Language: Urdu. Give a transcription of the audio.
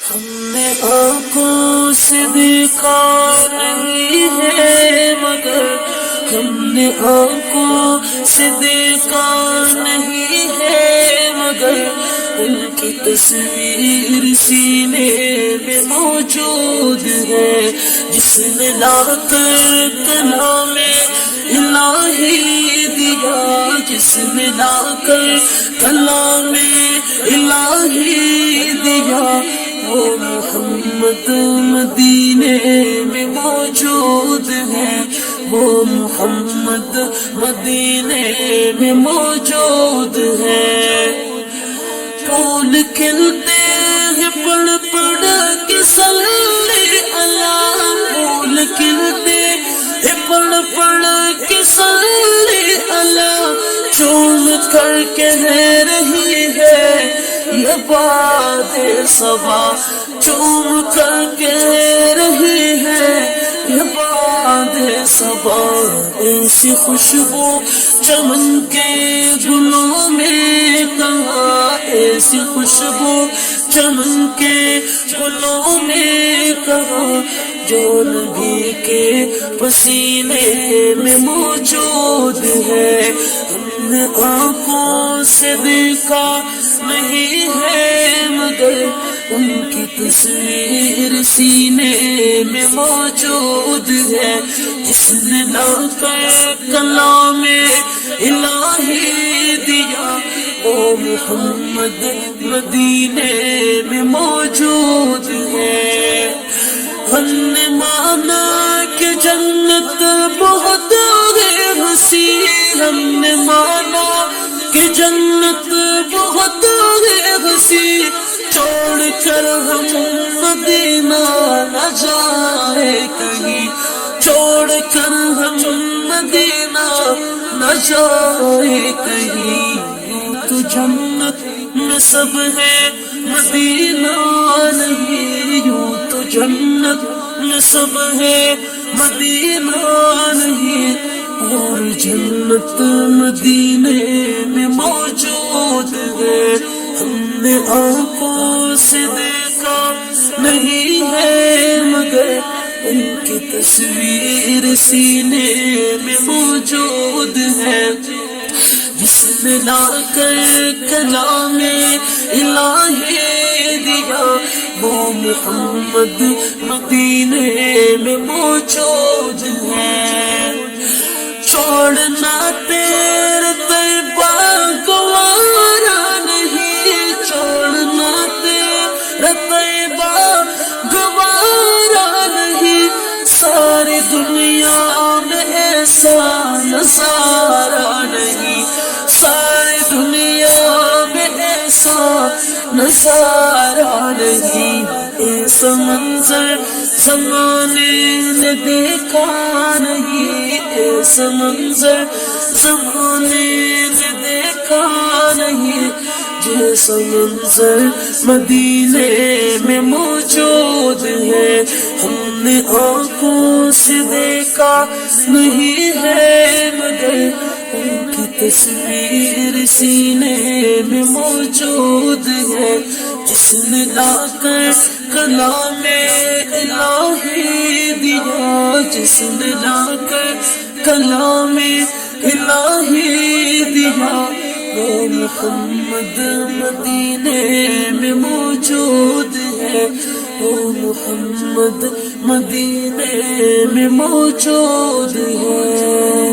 ہم نے آنکھوں سے دیکھا نہیں ہے مگر، ہم نے آنکھوں سے دیکھا نہیں ہے مگر، ان کی تصویر سینے میں موجود ہے، جس نے لا کر کلام الہی دیا، جس نے لا کر کلام الہی دیا، وہ محمد مدینے میں موجود ہے، وہ محمد مدینے میں موجود ہے۔ پھول کھلتے ہیں پڑھ پڑھ کے صلی اللہ، پھول کھلتے ہیں پڑھ پڑھ کے صلی اللہ، چوم کر کہہ رہی ہے یہ باد صبا، چوم کر کہہ رہی ہے یہ باد صبا، ایسی خوشبو چمن کے گلوں میں کہاں، ایسی خوشبو چمن کے گلوں میں کہاں، جو نبی کے پسینے میں موجود ہے۔ ہم نے آنکھوں سے دیکھا نہیں ہے مگر، ان کی تصویر سینے میں موجود ہے، جس نے لا کر کلام الہی دیا، وہ محمد مدینے میں موجود ہے۔ ہم نے مانا کہ جنت بہت ہنسی، ہم نے مانا کہ جنت بہت ہنسی، چھوڑ کر ہم مدینہ نہ جائے کہیں، چھوڑ کر ہم مدینہ نہ جائے کہیں، یوں تو جنت میں سب ہے مدینہ نہیں، یوں تو جنت میں سب ہے مدینہ نہیں، اور جنت مدینے میں موجود ہے۔ ہم نے آنکھوں سے دیکھا نہیں ہے مگر، ان کی تصویر سینے میں موجود ہے، جس نے لا کر کلام الہی دیا، وہ محمد مدینے میں موجود ہے۔ چھوڑنا تیرے طیبہ گوارا نہیں، چھوڑنا تیرے طیبہ گوارا نہیں، ساری دنیا میں ایسا نظارہ نہیں، ساری دنیا میں ایسا نظارہ نہیں، ایسا منظر زمانے نے دیکھا نہیں، ایسا منظر زمانے نے دیکھا نہیں، جیسا منظر مدینے میں موجود ہے۔ ہم نے آنکھوں سے دیکھا نہیں ہے مگر، ان کی تصویر سینے میں موجود ہے، جس نے لا کر کلام الہی دیا، جس نے لا کر کلام الہی دیا، وہ محمد مدینے میں موجود ہے، وہ محمد مدینے میں موجود ہے۔